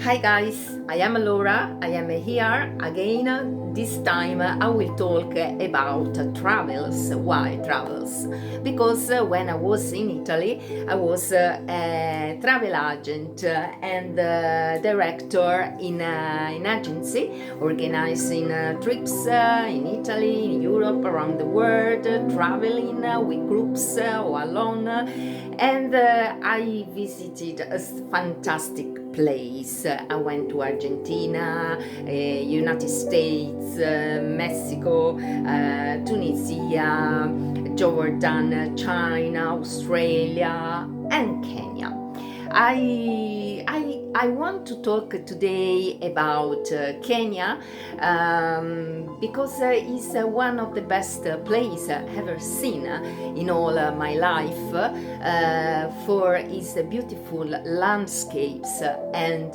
Hi guys, I am Laura, I am here again. This time I will talk about travels. Why travels? Because when I was in Italy, I was a travel agent and director in an agency organizing trips in Italy, in Europe, around the world, traveling with groups or alone. And I visited a fantastic place. I went to Argentina, United States, Mexico, Tunisia, Jordan, China, Australia, and Kenya. I want to talk today about Kenya because it's one of the best places I've ever seen in all my life for its beautiful landscapes and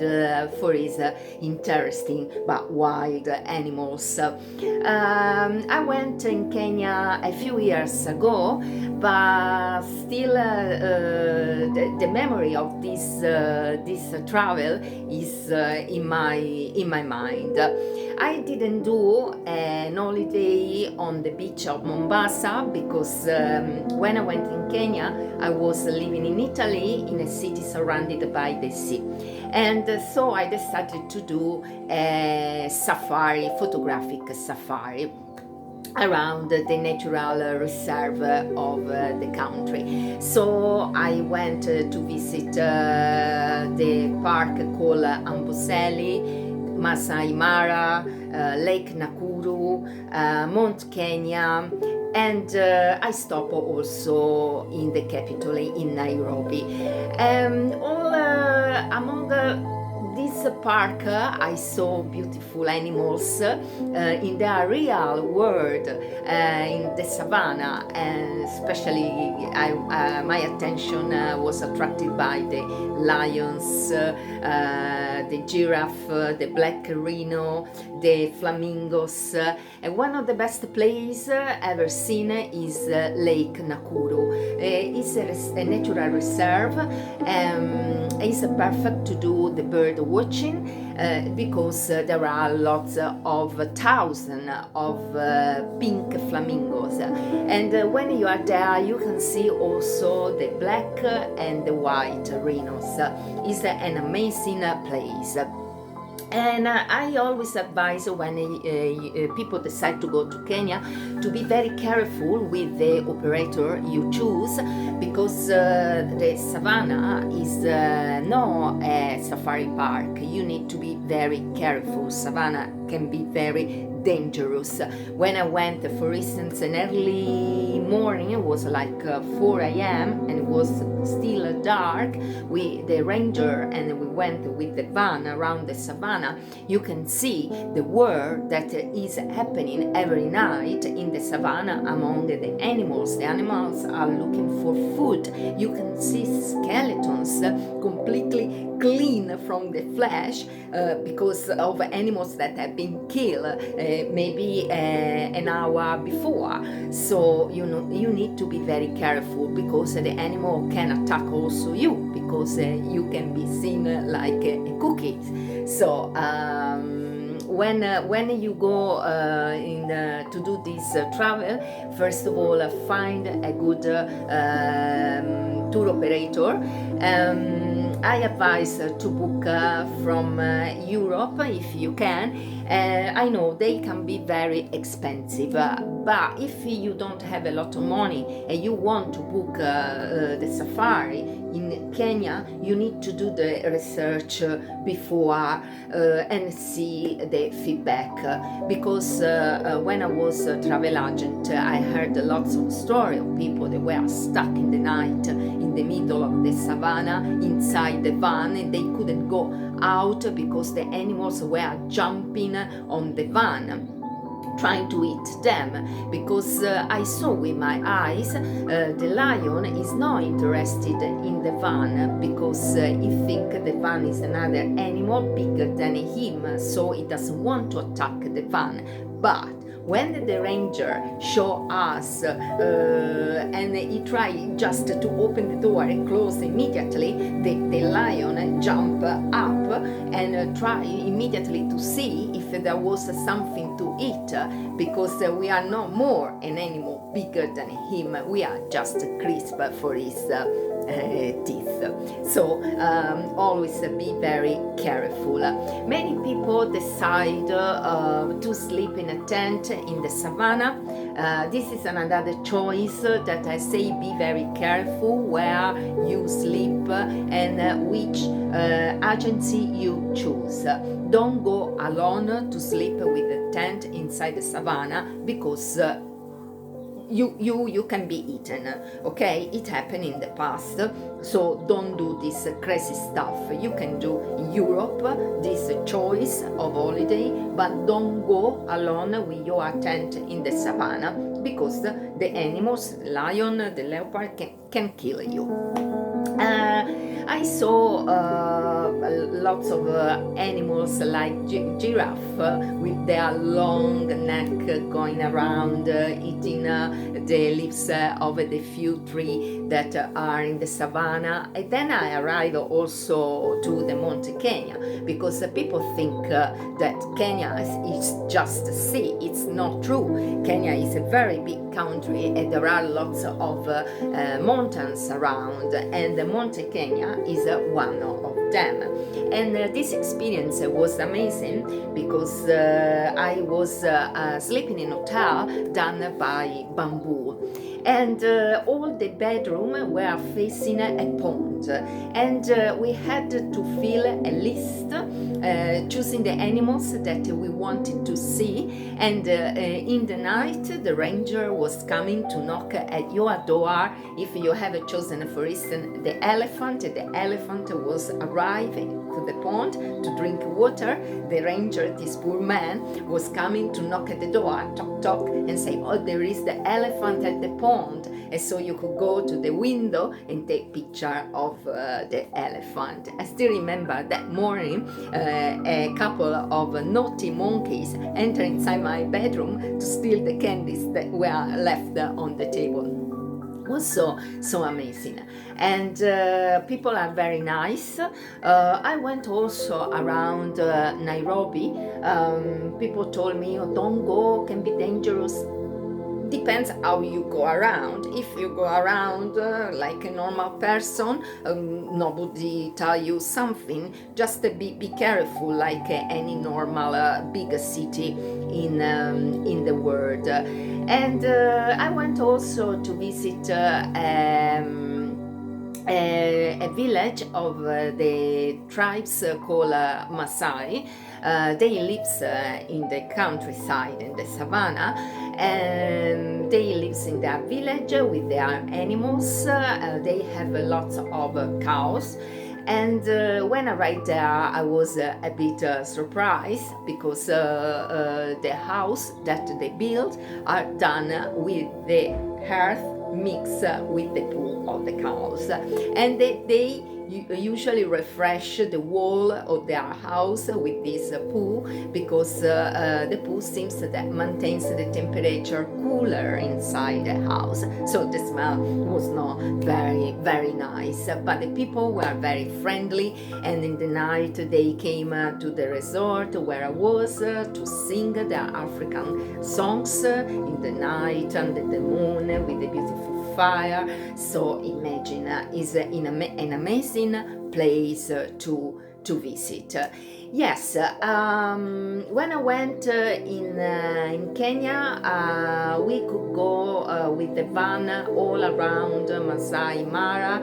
for its interesting but wild animals. I went in Kenya a few years ago, but still the memory of this travel is in my mind. I didn't do an holiday on the beach of Mombasa because when I went in Kenya, I was living in Italy in a city surrounded by the sea. And so I decided to do a safari, photographic safari around the natural reserve of the country. So I went to visit the park called Amboseli, Masai Mara, Lake Nakuru, Mount Kenya, and I stopped also in the capital in Nairobi. All among this park, I saw beautiful animals in the real world, in the savannah, and especially my attention was attracted by the lions, the giraffe, the black rhino, the flamingos. And one of the best places ever seen is Lake Nakuru. It's a natural reserve. It's perfect to do the bird watching because there are lots of thousands of pink flamingos, and when you are there you can see also the black and the white rhinos. It's an amazing place. And I always advise when people decide to go to Kenya to be very careful with the operator you choose, because the savannah is not a safari park. You need to be very careful. Savannah can be very dangerous. When I went, for instance, an early morning, it was like 4 a.m. and it was still dark, the ranger and we went with the van around the savannah. You can see the war that is happening every night in the savannah among the animals. The animals are looking for food. You can see skeletons completely clean from the flesh because of animals that have been killed maybe an hour before. So you need to be very careful, because the animal can attack also you, because you can be seen like a cookie. So when you go to do this travel, first of all find a good tour operator. I advise to book from Europe if you can. I know they can be very expensive, but if you don't have a lot of money and you want to book the safari in Kenya, you need to do the research before and see the feedback, because when I was a travel agent, I heard lots of stories of people that were stuck in the night in the middle of the savannah inside the van, and they couldn't go out because the animals were jumping on the van trying to eat them, because I saw with my eyes the lion is not interested in the van, because he thinks the van is another animal bigger than him, so he doesn't want to attack the van. But When the ranger show us and he tried just to open the door and close immediately, the lion jump up and try immediately to see if there was something to eat, because we are no more an animal bigger than him, we are just crisp for his teeth. So always be very careful. Many people decide to sleep in a tent in the savannah. This is another choice that I say be very careful where you sleep and which agency you choose. Don't go alone to sleep with a tent inside the savannah, because you can be eaten, okay? It happened in the past, so don't do this crazy stuff. You can do in Europe this choice of holiday, but don't go alone with your tent in the savannah, because the animals, the lion, the leopard can kill you. I saw lots of animals like giraffe with their long neck going around eating the leaves of the few trees that are in the savannah. And then I arrived also to the Monte Kenya, because people think that Kenya is just a sea. It's not true. Kenya is a very big country and there are lots of mountains around, and the Monte Kenya is one of them. And this experience was amazing, because I was sleeping in a hotel done by bamboo, and all the bedrooms were facing a pond, and we had to fill a list choosing the animals that we wanted to see, and in the night the ranger was coming to knock at your door if you have chosen, for instance, the elephant was arriving to the pond to drink water. The ranger, this poor man, was coming to knock at the door, tock tock, and say, oh, there is the elephant at the pond. And so you could go to the window and take picture of the elephant. I still remember that morning a couple of naughty monkeys entered inside my bedroom to steal the candies that were left on the table. Was so amazing, and people are very nice. I went also around Nairobi. People told me, oh, don't go, can be dangerous. Depends how you go around. If you go around like a normal person, nobody tell you something, just be careful, like any normal big city in the world. And I went also to visit a village of the tribes called Maasai. They live in the countryside, in the savannah, and they live in their village with their animals. They have lots of cows. And when I arrived there, I was a bit surprised, because the house that they built are done with the earth mixed with the poo of the cows, and they usually refresh the wall of their house with this poo, because the poo seems that maintains the temperature cooler inside the house, so the smell was not very nice. But the people were very friendly, and in the night they came to the resort where I was to sing their African songs in the night under the moon with a beautiful fire. So imagine, is an amazing place to visit. Yes, when I went in Kenya, we could go with the van all around Masai Mara.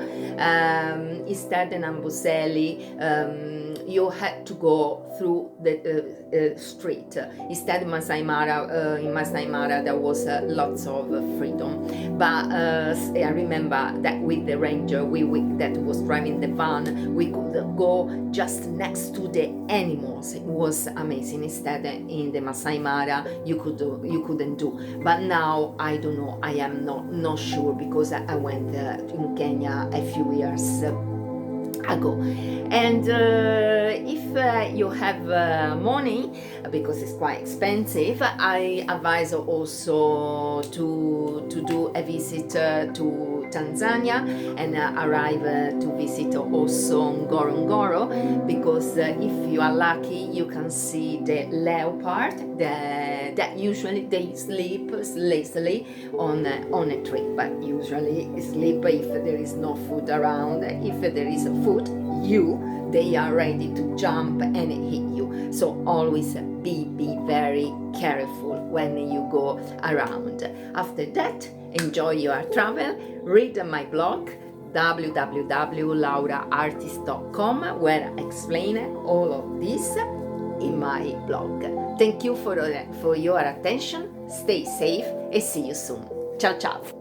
Instead in Amboseli, you had to go through the street. Instead in Masai Mara there was lots of freedom. But I remember that with the ranger that was driving the van, we could go just next to the animals. It was amazing. Instead in the Masai Mara you couldn't do. But now I don't know. I am not sure, because I went in Kenya a few years ago. And if you have money, because it's quite expensive, I advise also to do a visit to Tanzania and arrive to visit also Ngorongoro, because if you are lucky you can see the leopard that usually they sleep lazily on a tree, but usually sleep if there is no food around. If there is food, they are ready to jump and hit you. So always be very careful when you go around. After that, enjoy your travel. Read my blog www.lauraartist.com, where I explain all of this in my blog. Thank you for your attention. Stay safe and see you soon. Ciao ciao.